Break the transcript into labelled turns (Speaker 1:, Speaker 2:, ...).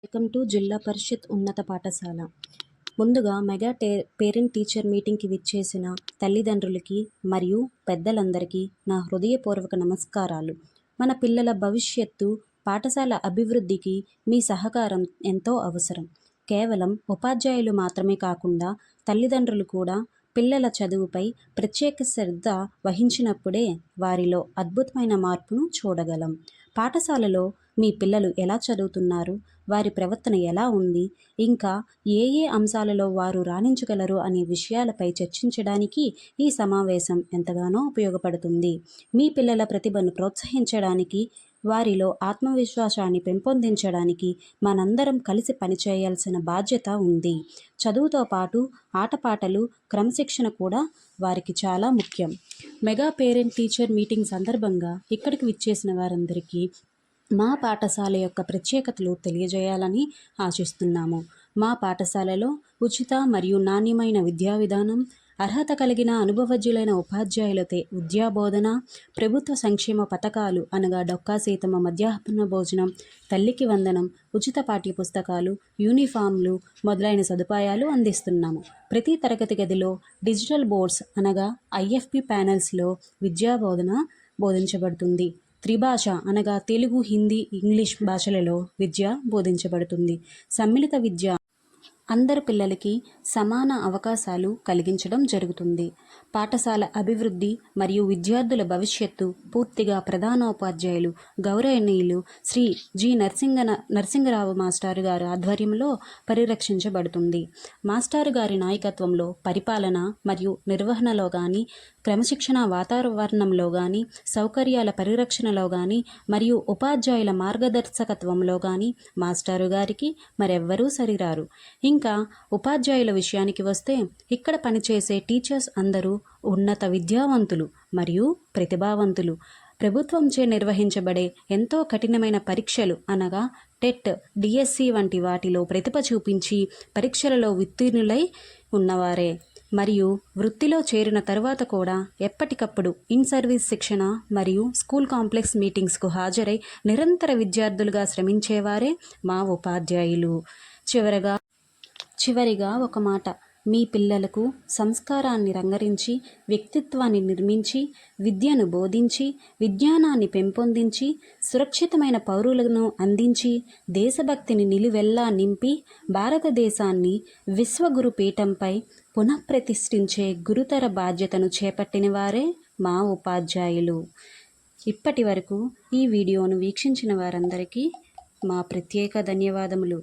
Speaker 1: Welcome to జిల్లా పరిషత్ ఉన్నత పాఠశాల. ముందుగా మెగా పేరెంట్ టీచర్ మీటింగ్కి విచ్చేసిన తల్లిదండ్రులకి మరియు పెద్దలందరికీ నా హృదయపూర్వక నమస్కారాలు. మన పిల్లల భవిష్యత్తు, పాఠశాల అభివృద్ధికి మీ సహకారం ఎంతో అవసరం. కేవలం ఉపాధ్యాయులు మాత్రమే కాకుండా తల్లిదండ్రులు కూడా పిల్లల చదువుపై ప్రత్యేక శ్రద్ధ వహించినప్పుడే వారిలో అద్భుతమైన మార్పును చూడగలం. పాఠశాలలో మీ పిల్లలు ఎలా చదువుతున్నారు, వారి ప్రవర్తన ఎలా ఉంది, ఇంకా ఏ ఏ అంశాలలో వారు రాణించగలరు అనే విషయాలపై చర్చించడానికి ఈ సమావేశం ఎంతగానో ఉపయోగపడుతుంది. మీ పిల్లల ప్రతిభను ప్రోత్సహించడానికి, వారిలో ఆత్మవిశ్వాసాన్ని పెంపొందించడానికి మనందరం కలిసి పనిచేయాల్సిన బాధ్యత ఉంది. చదువుతో పాటు ఆటపాటలు, క్రమశిక్షణ కూడా వారికి చాలా ముఖ్యం. మెగా పేరెంట్ టీచర్ మీటింగ్ సందర్భంగా ఇక్కడికి విచ్చేసిన వారందరికీ మా పాఠశాల యొక్క ప్రత్యేకతలు తెలియజేయాలని ఆశిస్తున్నాము. మా పాఠశాలలో ఉచిత మరియు నాణ్యమైన విద్యా విధానం, అర్హత కలిగిన అనుభవజ్ఞులైన ఉపాధ్యాయులతో విద్యాబోధన, ప్రభుత్వ సంక్షేమ పథకాలు అనగా డొక్కా సీతమ్మ మధ్యాహ్న భోజనం, తల్లికి వందనం, ఉచిత పాఠ్యపుస్తకాలు, యూనిఫామ్లు మొదలైన సదుపాయాలు అందిస్తున్నాము. ప్రతి తరగతి గదిలో డిజిటల్ బోర్డ్స్ అనగా IFP ప్యానెల్స్లో విద్యాబోధన బోధించబడుతుంది. త్రిభాష అనగా తెలుగు, హిందీ, ఇంగ్లీష్ భాషలలో విద్య బోధించబడుతుంది. సమ్మిళిత విద్య అందరు పిల్లలకి సమాన అవకాశాలు కలిగించడం జరుగుతుంది. పాఠశాల అభివృద్ధి మరియు విద్యార్థుల భవిష్యత్తు పూర్తిగా ప్రధానోపాధ్యాయులు గౌరవనీయులు శ్రీ జి నరసింగరావు మాస్టారు గారి ఆధ్వర్యంలో పరిరక్షించబడుతుంది. మాస్టారు గారి నాయకత్వంలో పరిపాలన మరియు నిర్వహణలో కానీ, క్రమశిక్షణ వాతావరణంలో కానీ, సౌకర్యాల పరిరక్షణలో కానీ మరియు ఉపాధ్యాయుల మార్గదర్శకత్వంలో కానీ మాస్టారు గారికి మరెవ్వరూ సరిరారు. ఇంకా ఉపాధ్యాయుల విషయానికి వస్తే ఇక్కడ పనిచేసే టీచర్స్ అందరూ ఉన్నత విద్యావంతులు మరియు ప్రతిభావంతులు. ప్రభుత్వంచే నిర్వహించబడే ఎంతో కఠినమైన పరీక్షలు అనగా టెట్, DSC వంటి వాటిలో ప్రతిభ చూపించి పరీక్షలలో ఉత్తీర్ణులై ఉన్నవారే. మరియు వృత్తిలో చేరిన తర్వాత కూడా ఎప్పటికప్పుడు ఇన్ సర్వీస్ శిక్షణ మరియు స్కూల్ కాంప్లెక్స్ మీటింగ్స్కు హాజరై నిరంతర విద్యార్థులుగా శ్రమించేవారే మా ఉపాధ్యాయులు. చివరిగా ఒక మాట, మీ పిల్లలకు సంస్కారాన్ని రంగరించి, వ్యక్తిత్వాన్ని నిర్మించి, విద్యను బోధించి, విజ్ఞానాన్ని పెంపొందించి, సురక్షితమైన పౌరులను అందించి, దేశభక్తిని నిలువెల్లా నింపి, భారతదేశాన్ని విశ్వగురు పీఠంపై పునఃప్రతిష్ఠించే గురుతర బాధ్యతను చేపట్టిన వారే మా ఉపాధ్యాయులు. ఇప్పటి వరకు ఈ వీడియోను వీక్షించిన వారందరికీ మా ప్రత్యేక ధన్యవాదములు.